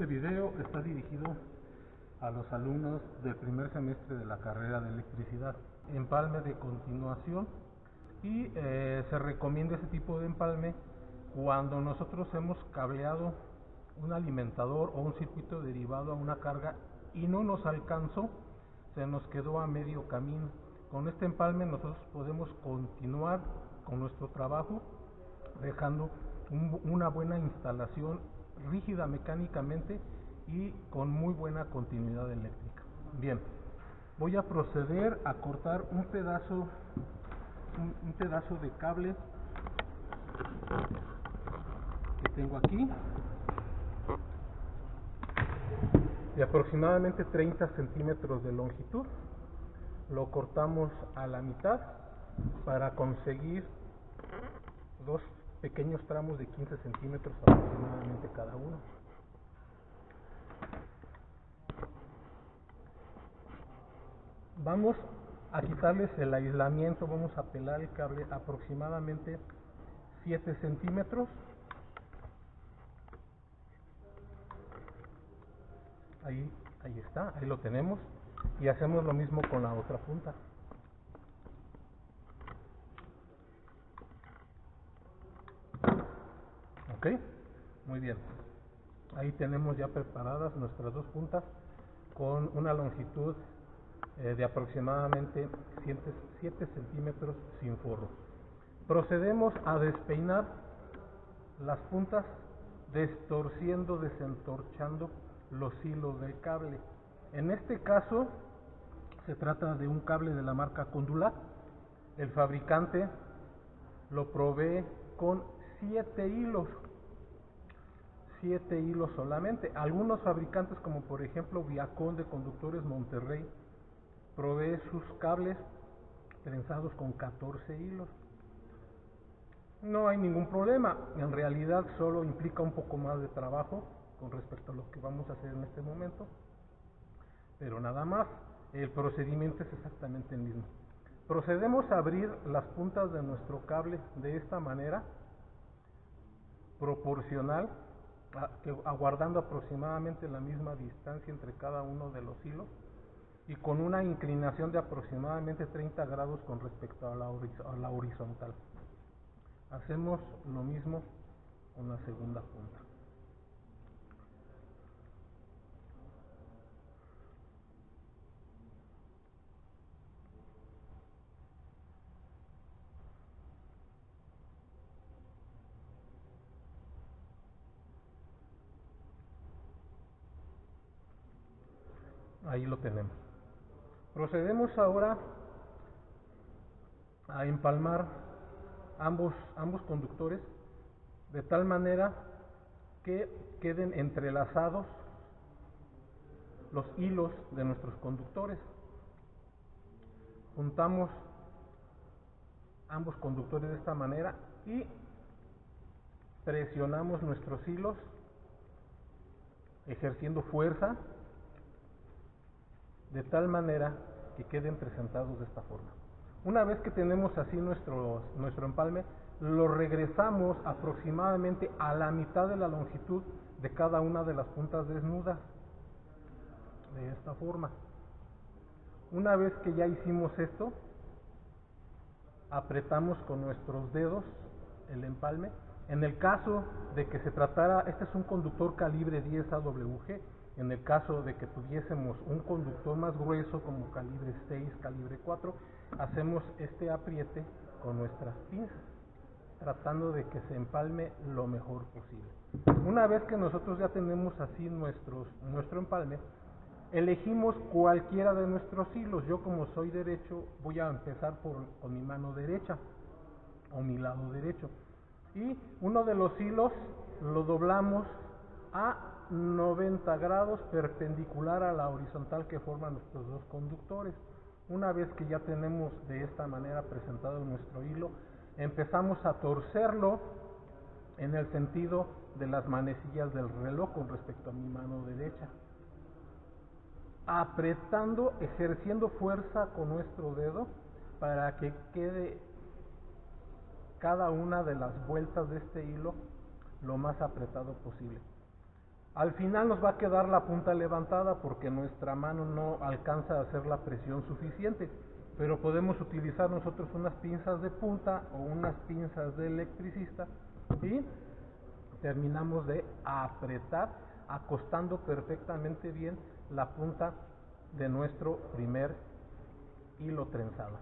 Este video está dirigido a los alumnos del primer semestre de la carrera de electricidad. Empalme de continuación y se recomienda ese tipo de empalme cuando nosotros hemos cableado un alimentador o un circuito derivado a una carga y no nos alcanzó, se nos quedó a medio camino. Con este empalme nosotros podemos continuar con nuestro trabajo dejando una buena instalación rígida mecánicamente y con muy buena continuidad eléctrica. Bien, voy a proceder a cortar un pedazo de cable que tengo aquí de aproximadamente 30 centímetros de longitud. Lo cortamos a la mitad para conseguir dos pequeños tramos de 15 centímetros aproximadamente cada uno. Vamos a quitarles el aislamiento, vamos a pelar el cable aproximadamente 7 centímetros. Ahí está, ahí lo tenemos. Y hacemos lo mismo con la otra punta. Ok, muy bien. Ahí tenemos ya preparadas nuestras dos puntas con una longitud de aproximadamente 7 centímetros sin forro. Procedemos a despeinar las puntas destorciendo, desentorchando los hilos del cable. En este caso se trata de un cable de la marca Condulat. El fabricante lo provee con 7 hilos. 7 hilos solamente. Algunos fabricantes, como por ejemplo Viacon de Conductores Monterrey, provee sus cables trenzados con 14 hilos. No hay ningún problema, en realidad solo implica un poco más de trabajo con respecto a lo que vamos a hacer en este momento, pero nada más. El procedimiento es exactamente el mismo. Procedemos a abrir las puntas de nuestro cable de esta manera, proporcional, aguardando aproximadamente la misma distancia entre cada uno de los hilos y con una inclinación de aproximadamente 30 grados con respecto a la horizontal. Hacemos lo mismo con la segunda punta. Ahí lo tenemos. Procedemos ahora a empalmar ambos conductores de tal manera que queden entrelazados los hilos de nuestros conductores. Juntamos ambos conductores de esta manera y presionamos nuestros hilos ejerciendo fuerza de tal manera que queden presentados de esta forma. Una vez que tenemos así nuestro empalme, lo regresamos aproximadamente a la mitad de la longitud de cada una de las puntas desnudas, de esta forma. Una vez que ya hicimos esto, apretamos con nuestros dedos el empalme. En el caso de que se tratara, este es un conductor calibre 10 AWG. En el caso de que tuviésemos un conductor más grueso como calibre 6, calibre 4, hacemos este apriete con nuestras pinzas, tratando de que se empalme lo mejor posible. Una vez que nosotros ya tenemos así nuestro empalme, elegimos cualquiera de nuestros hilos. Yo, como soy derecho, voy a empezar con mi mano derecha o mi lado derecho. Y uno de los hilos lo doblamos a 90 grados perpendicular a la horizontal que forman nuestros dos conductores. Una vez que ya tenemos de esta manera presentado nuestro hilo, empezamos a torcerlo en el sentido de las manecillas del reloj con respecto a mi mano derecha, apretando, ejerciendo fuerza con nuestro dedo para que quede cada una de las vueltas de este hilo lo más apretado posible. Al final nos va a quedar la punta levantada porque nuestra mano no alcanza a hacer la presión suficiente, pero podemos utilizar nosotros unas pinzas de punta o unas pinzas de electricista y terminamos de apretar, acostando perfectamente bien la punta de nuestro primer hilo trenzado.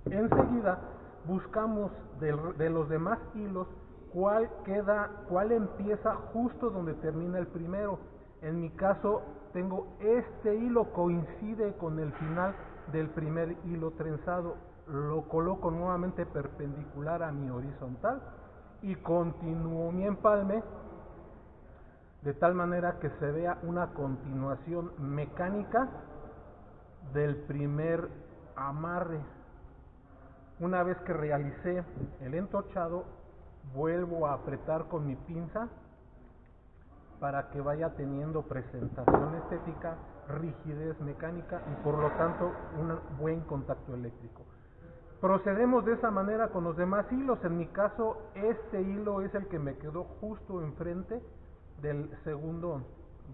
Enseguida buscamos de los demás hilos cuál empieza justo donde termina el primero. En mi caso tengo este hilo, coincide con el final del primer hilo trenzado, lo coloco nuevamente perpendicular a mi horizontal y continúo mi empalme de tal manera que se vea una continuación mecánica del primer amarre. Una vez que realicé el entorchado, vuelvo a apretar con mi pinza para que vaya teniendo presentación estética, rigidez mecánica y por lo tanto un buen contacto eléctrico. Procedemos de esa manera con los demás hilos. En mi caso, este hilo es el que me quedó justo enfrente del segundo,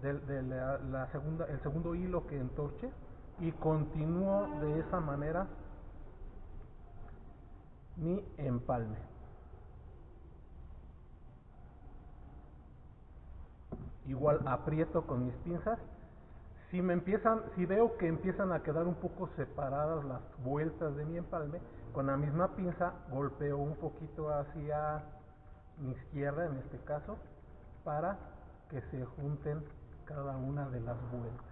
el segundo hilo que entorché, y continúo de esa manera mi empalme. Igual aprieto con mis pinzas. Si veo que empiezan a quedar un poco separadas las vueltas de mi empalme, con la misma pinza golpeo un poquito hacia mi izquierda, en este caso, para que se junten cada una de las vueltas.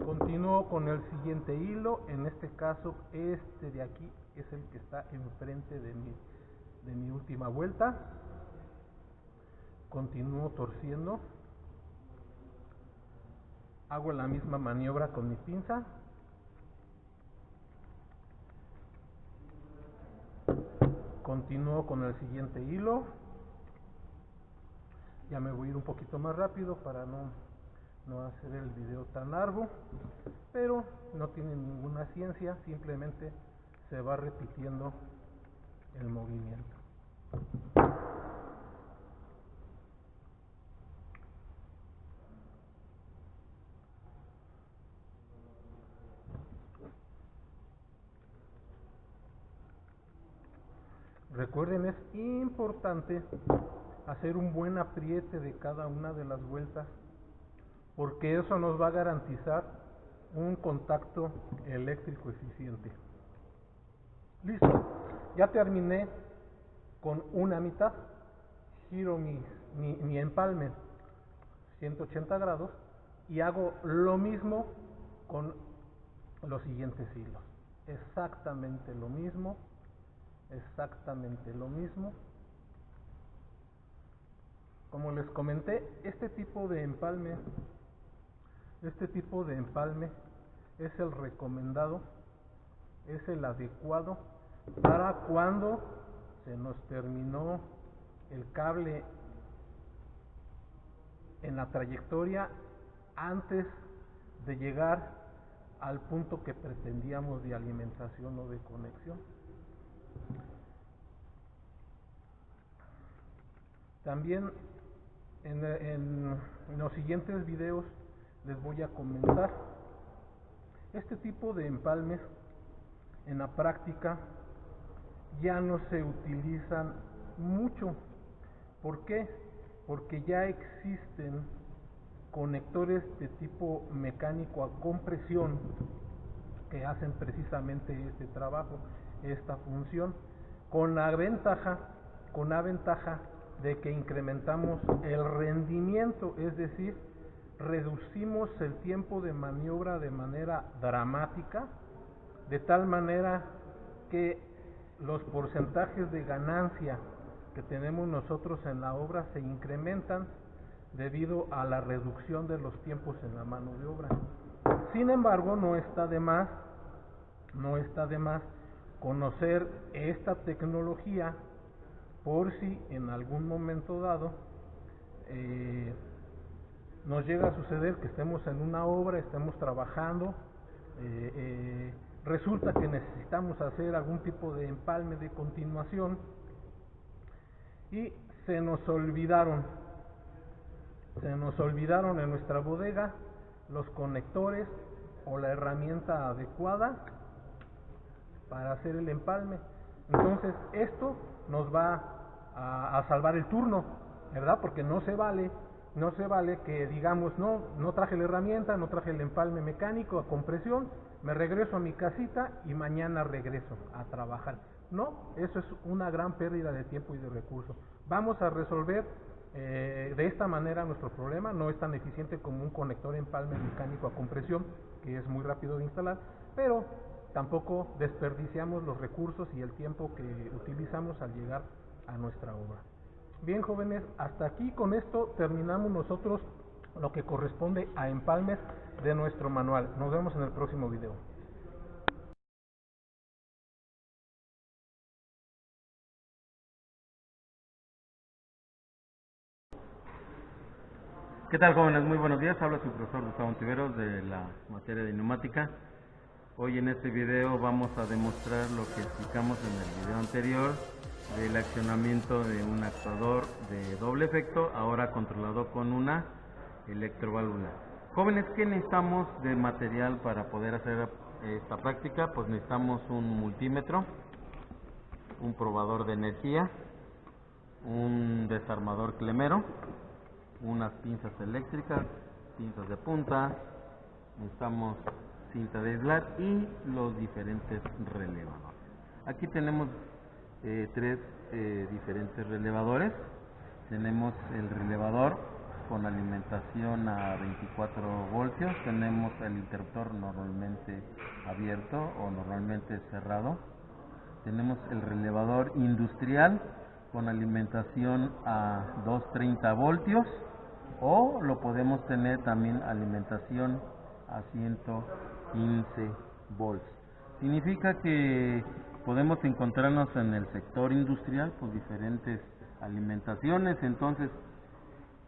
Continúo con el siguiente hilo. En este caso, este de aquí es el que está enfrente de mi última vuelta. Continúo torciendo. Hago la misma maniobra con mi pinza. Continúo con el siguiente hilo. Ya me voy a ir un poquito más rápido para no hacer el video tan largo, pero no tiene ninguna ciencia, simplemente se va repitiendo el movimiento. Recuerden, es importante hacer un buen apriete de cada una de las vueltas, porque eso nos va a garantizar un contacto eléctrico eficiente. Listo, ya terminé con una mitad, giro mi empalme 180 grados y hago lo mismo con los siguientes hilos. Exactamente lo mismo. Como les comenté, este tipo de empalme es el recomendado, es el adecuado para cuando se nos terminó el cable en la trayectoria antes de llegar al punto que pretendíamos de alimentación o de conexión. También en los siguientes videos les voy a comentar este tipo de empalmes. En la práctica ya no se utilizan mucho. ¿Por qué? Porque ya existen conectores de tipo mecánico a compresión que hacen precisamente este trabajo, esta función, con la ventaja de que incrementamos el rendimiento, es decir, reducimos el tiempo de maniobra de manera dramática, de tal manera que los porcentajes de ganancia que tenemos nosotros en la obra se incrementan debido a la reducción de los tiempos en la mano de obra. Sin embargo, no está de más conocer esta tecnología por si en algún momento dado nos llega a suceder que estemos en una obra, estemos trabajando, resulta que necesitamos hacer algún tipo de empalme de continuación y se nos olvidaron se nos olvidaron en nuestra bodega los conectores o la herramienta adecuada para hacer el empalme. Entonces esto nos va a salvar el turno, ¿verdad? Porque no se vale que digamos, no traje la herramienta, no traje el empalme mecánico a compresión, me regreso a mi casita y mañana regreso a trabajar. No, eso es una gran pérdida de tiempo y de recursos. Vamos a resolver de esta manera nuestro problema. No es tan eficiente como un conector empalme mecánico a compresión, que es muy rápido de instalar, pero tampoco desperdiciamos los recursos y el tiempo que utilizamos al llegar a nuestra obra. Bien, jóvenes, hasta aquí con esto terminamos nosotros lo que corresponde a empalmes de nuestro manual. Nos vemos en el próximo video. ¿Qué tal, jóvenes? Muy buenos días. Habla su profesor Gustavo Ontiveros de la materia de neumática. Hoy en este video vamos a demostrar lo que explicamos en el video anterior del accionamiento de un actuador de doble efecto, ahora controlado con una electroválvula. Jóvenes, ¿qué necesitamos de material para poder hacer esta práctica? Pues necesitamos un multímetro, un probador de energía, un desarmador clemero, unas pinzas eléctricas, pinzas de punta, necesitamos cinta de aislar y los diferentes relevadores. Aquí tenemos tres diferentes relevadores. Tenemos el relevador con alimentación a 24 voltios, tenemos el interruptor normalmente abierto o normalmente cerrado, tenemos el relevador industrial con alimentación a 230 voltios, o lo podemos tener también alimentación a 115 volts. Significa que podemos encontrarnos en el sector industrial por diferentes alimentaciones, entonces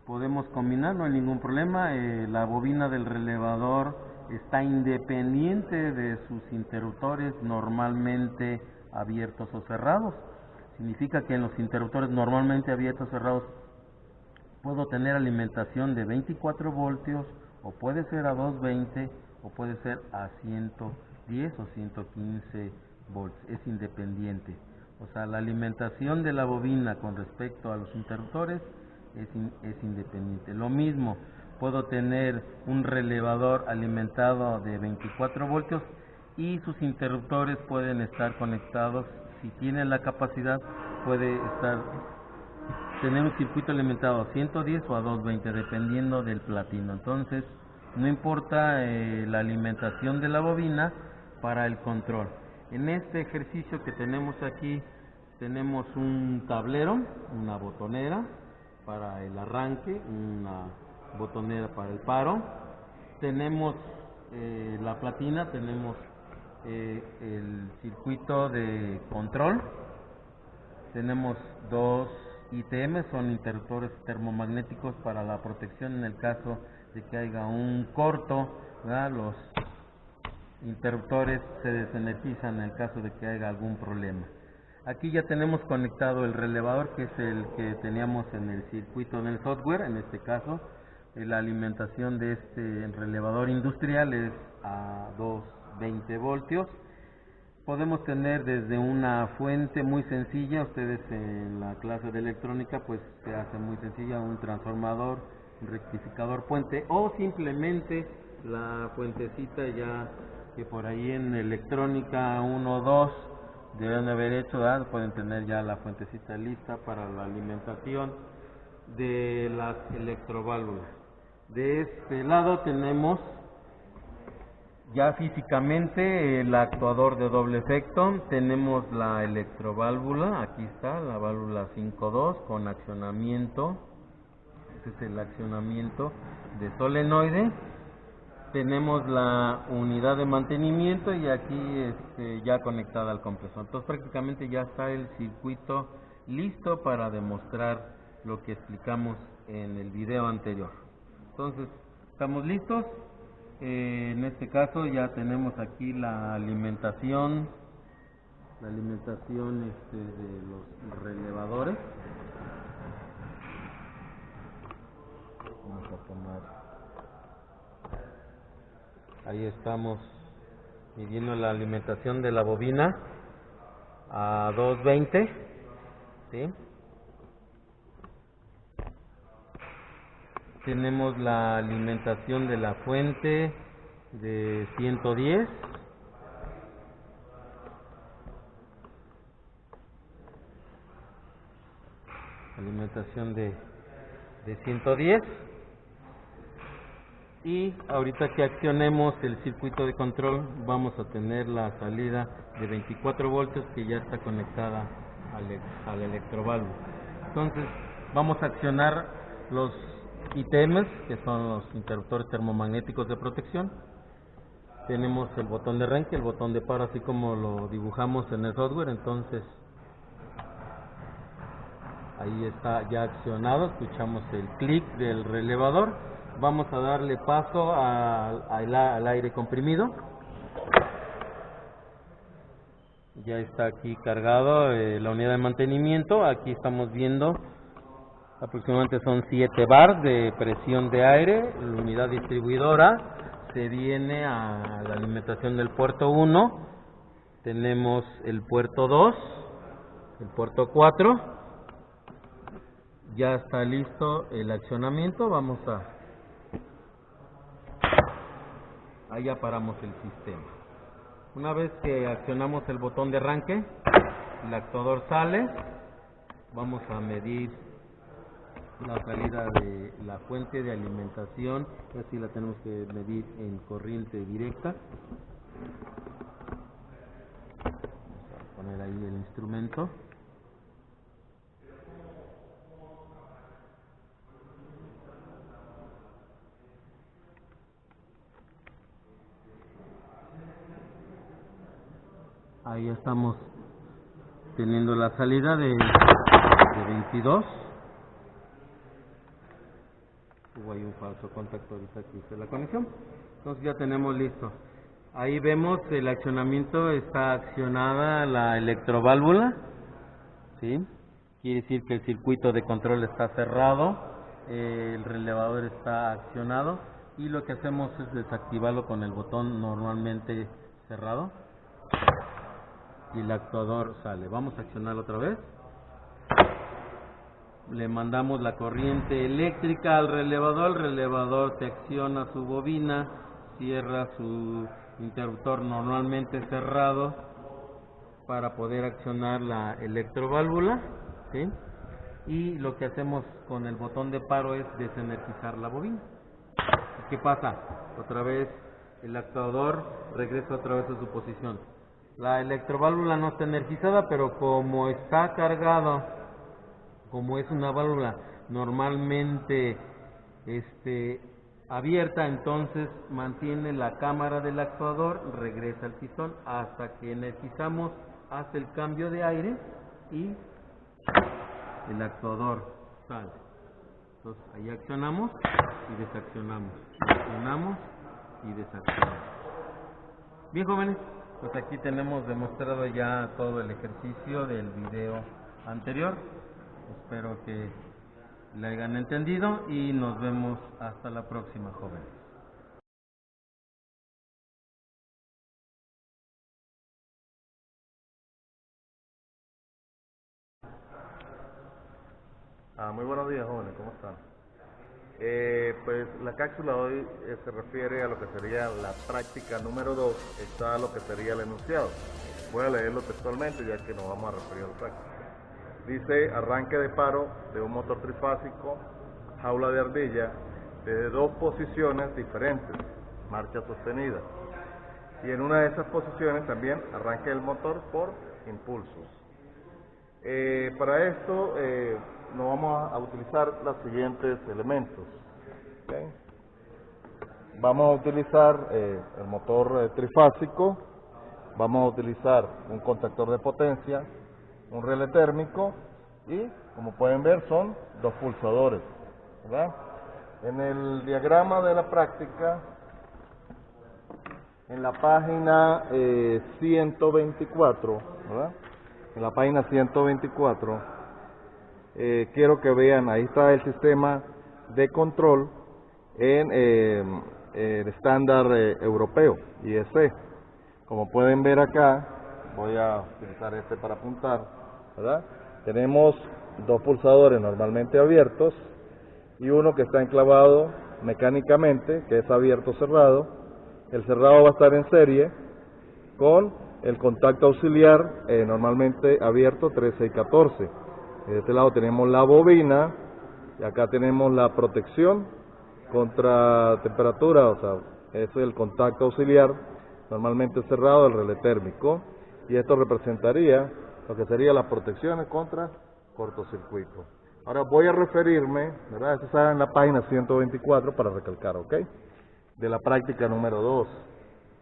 podemos combinar, no hay ningún problema. La bobina del relevador está independiente de sus interruptores normalmente abiertos o cerrados. Significa que en los interruptores normalmente abiertos o cerrados puedo tener alimentación de 24 voltios, o puede ser a 220, o puede ser a 110 o 115 volts. Es independiente. O sea, la alimentación de la bobina con respecto a los interruptores es independiente. Lo mismo, puedo tener un relevador alimentado de 24 voltios y sus interruptores pueden estar conectados. Si tienen la capacidad, puede tener un circuito alimentado a 110 o a 220, dependiendo del platino. Entonces, no importa la alimentación de la bobina para el control. En este ejercicio que tenemos aquí, tenemos un tablero, una botonera para el arranque, una botonera para el paro. Tenemos la platina, tenemos el circuito de control. Tenemos dos ITM, son interruptores termomagnéticos para la protección en el caso de que haya un corto, ¿verdad? Los interruptores se desenergizan en el caso de que haya algún problema. Aquí ya tenemos conectado el relevador, que es el que teníamos en el circuito en el software. En este caso, la alimentación de este relevador industrial es a 220 voltios. Podemos tener desde una fuente muy sencilla, ustedes en la clase de electrónica pues se hace muy sencilla, un transformador, un rectificador puente, o simplemente la fuentecita ya que por ahí en electrónica 1 o 2 deben haber hecho, ¿verdad? Pueden tener ya la fuentecita lista para la alimentación de las electroválvulas. De este lado tenemos ya físicamente el actuador de doble efecto. Tenemos la electroválvula, aquí está la válvula 5.2 con accionamiento. Este es el accionamiento de solenoide. Tenemos la unidad de mantenimiento y aquí ya conectada al compresor. Entonces prácticamente ya está el circuito listo para demostrar lo que explicamos en el video anterior. Entonces, ¿estamos listos? En este caso ya tenemos aquí la alimentación de los relevadores. Como tomar. Ahí estamos midiendo la alimentación de la bobina a 220, ¿sí? Tenemos la alimentación de la fuente de 110. Alimentación de 110. Y ahorita que accionemos el circuito de control vamos a tener la salida de 24 voltios que ya está conectada al electroválvulo. Entonces vamos a accionar los ITMs, que son los interruptores termomagnéticos de protección. Tenemos el botón de arranque, el botón de paro, así como lo dibujamos en el software. Entonces ahí está ya accionado, escuchamos el clic del relevador. Vamos a darle paso al aire comprimido. Ya está aquí cargado la unidad de mantenimiento. Aquí estamos viendo aproximadamente son 7 bar de presión de aire. La unidad distribuidora se viene a la alimentación del puerto 1. Tenemos el puerto 2, el puerto 4. Ya está listo el accionamiento. Ahí ya paramos el sistema. Una vez que accionamos el botón de arranque, el actuador sale. Vamos a medir la salida de la fuente de alimentación. Así la tenemos que medir en corriente directa. Vamos a poner ahí el instrumento. Ahí estamos teniendo la salida de 22. Hubo ahí un falso contacto ahorita que hice la conexión. Entonces ya tenemos listo. Ahí vemos el accionamiento, está accionada la electroválvula, ¿sí? Quiere decir que el circuito de control está cerrado, el relevador está accionado y lo que hacemos es desactivarlo con el botón normalmente cerrado. Y el actuador sale. Vamos a accionarlo otra vez. Le mandamos la corriente eléctrica al relevador. El relevador se acciona su bobina, cierra su interruptor normalmente cerrado para poder accionar la electroválvula, ¿sí? Y lo que hacemos con el botón de paro es desenergizar la bobina. ¿Qué pasa? Otra vez el actuador regresa otra vez a su posición. La electroválvula no está energizada, pero como está cargado, como es una válvula normalmente abierta, entonces mantiene la cámara del actuador, regresa al pistón hasta que energizamos, hace el cambio de aire y el actuador sale. Entonces ahí accionamos y desaccionamos, accionamos y desaccionamos. Bien, jóvenes, pues aquí tenemos demostrado ya todo el ejercicio del video anterior. Espero que le hayan entendido y nos vemos hasta la próxima, jóvenes. Muy buenos días, jóvenes, ¿cómo están? Pues la cápsula de hoy se refiere a lo que sería la práctica número 2, está lo que sería el enunciado. Voy a leerlo textualmente ya que nos vamos a referir a la práctica. Dice: arranque de paro de un motor trifásico, jaula de ardilla, desde dos posiciones diferentes, marcha sostenida. Y en una de esas posiciones también arranque el motor por impulsos. Para esto nos vamos a utilizar los siguientes elementos. ¿Okay? Vamos a utilizar el motor trifásico, vamos a utilizar un contactor de potencia, un relé térmico y, como pueden ver, son dos pulsadores, ¿verdad? En el diagrama de la práctica, en la página 124, ¿verdad? En la página 124, quiero que vean, ahí está el sistema de control en el estándar europeo, IEC. Como pueden ver acá, voy a utilizar este para apuntar, ¿verdad? Tenemos dos pulsadores normalmente abiertos y uno que está enclavado mecánicamente, que es abierto cerrado. El cerrado va a estar en serie con el contacto auxiliar normalmente abierto 13 y 14. De este lado tenemos la bobina y acá tenemos la protección contra temperatura, o sea, ese es el contacto auxiliar normalmente cerrado del relé térmico, y esto representaría lo que sería las protecciones contra cortocircuito. Ahora voy a referirme, ¿verdad? Esto está en la página 124 para recalcar, ¿ok? De la práctica número 2.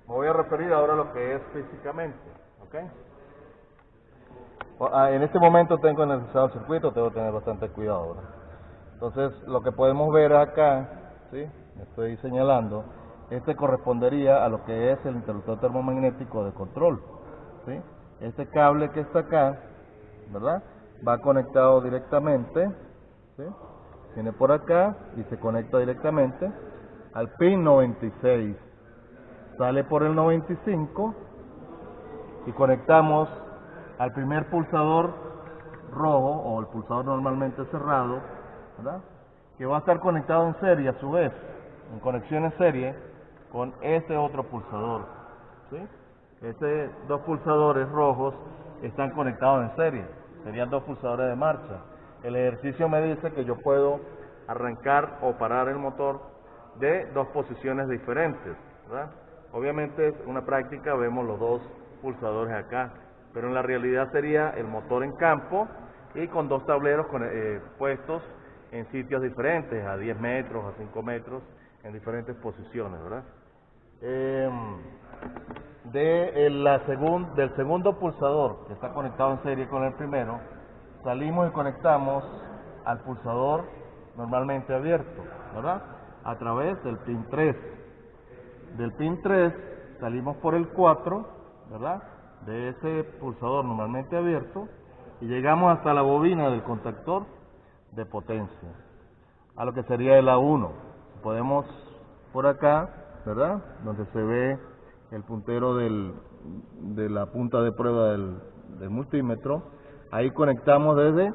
Me voy a referir ahora a lo que es físicamente, ¿ok? En este momento tengo energizado el circuito, tengo que tener bastante cuidado, ¿verdad? Entonces, lo que podemos ver acá, ¿sí? Estoy señalando, este correspondería a lo que es el interruptor termomagnético de control, ¿sí? Este cable que está acá, ¿verdad? Va conectado directamente, ¿sí? Viene por acá y se conecta directamente al pin 96. Sale por el 95 y conectamos al primer pulsador rojo, o el pulsador normalmente cerrado, ¿verdad? Que va a estar conectado en serie a su vez, en conexión en serie con este otro pulsador, ¿sí? Estos dos pulsadores rojos están conectados en serie, serían dos pulsadores de marcha. El ejercicio me dice que yo puedo arrancar o parar el motor de dos posiciones diferentes, ¿verdad? Obviamente es una práctica, vemos los dos pulsadores acá, pero en la realidad sería el motor en campo y con dos tableros puestos en sitios diferentes, a 10 metros, a 5 metros, en diferentes posiciones, ¿verdad? Del segundo pulsador, que está conectado en serie con el primero, salimos y conectamos al pulsador normalmente abierto, ¿verdad? A través del pin 3. Del pin 3 salimos por el 4, ¿verdad? De ese pulsador normalmente abierto y llegamos hasta la bobina del contactor de potencia, a lo que sería el A1. Podemos por acá, ¿verdad? Donde se ve el puntero de la punta de prueba del multímetro, ahí conectamos desde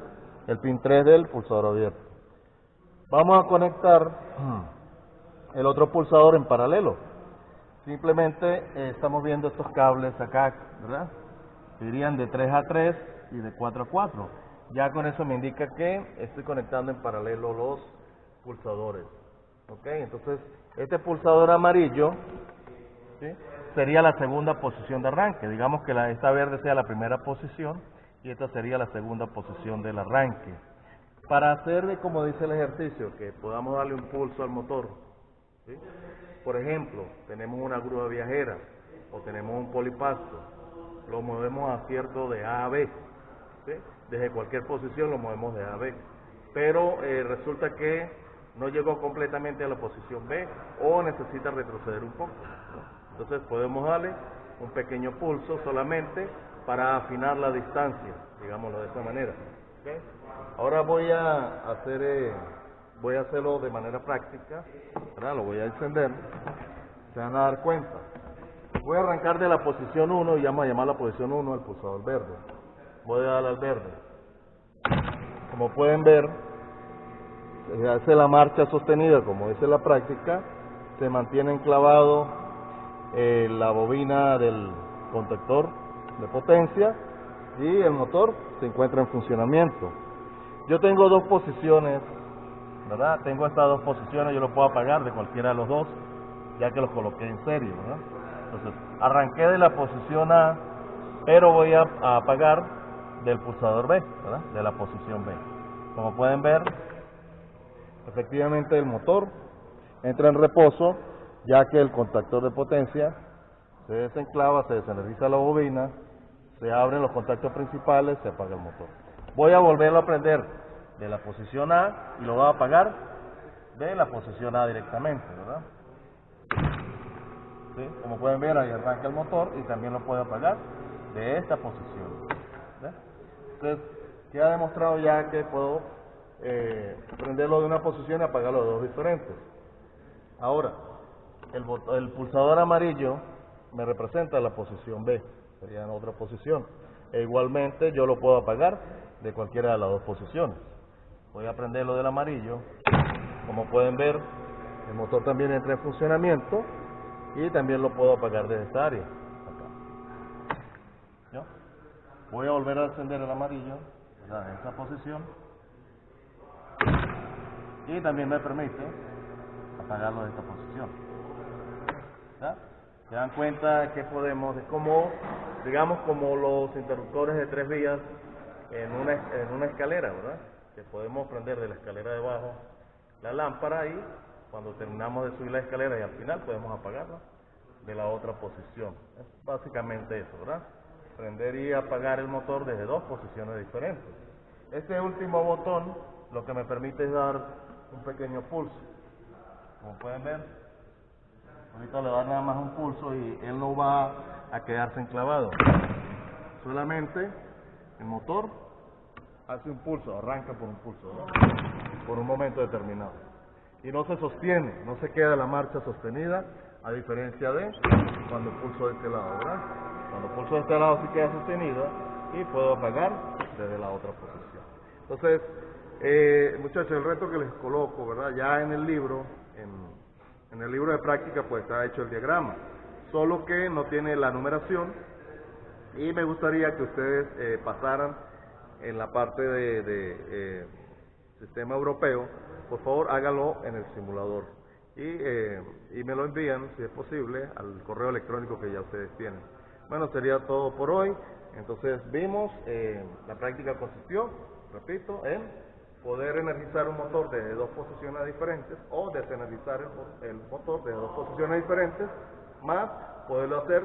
el pin 3 del pulsador abierto. Vamos a conectar el otro pulsador en paralelo. Simplemente estamos viendo estos cables acá, ¿verdad? Irían de 3 a 3 y de 4 a 4. Ya con eso me indica que estoy conectando en paralelo los pulsadores. ¿Ok? Entonces, este pulsador amarillo, ¿sí?, sería la segunda posición de arranque. Digamos que esta verde sea la primera posición y esta sería la segunda posición del arranque. Para hacer, como dice el ejercicio, que podamos darle un pulso al motor, ¿sí? Por ejemplo, tenemos una grúa viajera o tenemos un polipasto, lo movemos a cierto de A a B, ¿sí? Desde cualquier posición lo movemos de A a B, pero resulta que no llegó completamente a la posición B o necesita retroceder un poco, ¿no? Entonces podemos darle un pequeño pulso solamente para afinar la distancia, digámoslo de esta manera, ¿okay? Ahora voy a hacerlo de manera práctica, ¿verdad? Lo voy a encender, se van a dar cuenta. Voy a arrancar de la posición 1 y vamos a llamar la posición 1 al pulsador verde. Voy a darle al verde. Como pueden ver, se hace la marcha sostenida, como dice la práctica, se mantiene enclavado la bobina del contactor de potencia y el motor se encuentra en funcionamiento. Yo tengo dos posiciones, ¿verdad? Tengo estas dos posiciones, yo lo puedo apagar de cualquiera de los dos, ya que los coloqué en serie, ¿verdad? Entonces, arranqué de la posición A, pero voy a apagar del pulsador B, ¿verdad? De la posición B. Como pueden ver, efectivamente el motor entra en reposo, ya que el contactor de potencia se desenclava, se desenergiza la bobina, se abren los contactos principales, se apaga el motor. Voy a volverlo a prender de la posición A y lo voy a apagar de la posición A directamente, ¿verdad? ¿Sí? Como pueden ver, ahí arranca el motor y también lo puedo apagar de esta posición, ¿verdad? Entonces, queda demostrado ya que puedo prenderlo de una posición y apagarlo de dos diferentes. Ahora, el pulsador amarillo me representa la posición B, sería en otra posición. E igualmente yo lo puedo apagar de cualquiera de las dos posiciones. Voy a prenderlo del amarillo. Como pueden ver, el motor también entra en funcionamiento y también lo puedo apagar desde esta área. Acá. ¿Ya? Voy a volver a encender el amarillo, ¿verdad?, en esta posición. Y también me permite apagarlo de esta posición. ¿Ya? Se dan cuenta que podemos, es como, digamos, como los interruptores de 3 vías en una escalera, ¿verdad? Que podemos prender de la escalera de abajo la lámpara y cuando terminamos de subir la escalera y al final podemos apagarla de la otra posición. Es básicamente eso, ¿verdad? Prender y apagar el motor desde dos posiciones diferentes. Este último botón lo que me permite es dar un pequeño pulso. Como pueden ver, ahorita le va a dar nada más un pulso y él no va a quedarse enclavado. Solamente el motor hace un pulso, arranca por un pulso, ¿verdad?, por un momento determinado. Y no se sostiene, no se queda la marcha sostenida, a diferencia de cuando pulso de este lado, ¿verdad? Cuando pulso de este lado sí queda sostenida y puedo apagar desde la otra posición. Entonces, muchachos, el reto que les coloco, ¿verdad?, ya en el libro, en el libro de práctica pues está hecho el diagrama, solo que no tiene la numeración y me gustaría que ustedes pasaran en la parte de sistema europeo. Por favor háganlo en el simulador y me lo envían si es posible al correo electrónico que ya ustedes tienen. Bueno, sería todo por hoy. Entonces vimos, la práctica consistió, repito, en poder energizar un motor desde dos posiciones diferentes o desenergizar el motor desde dos posiciones diferentes, más poderlo hacer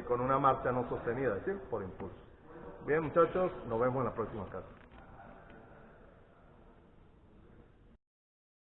con una marcha no sostenida, es decir, por impulso. Bien, muchachos, nos vemos en la próxima clase.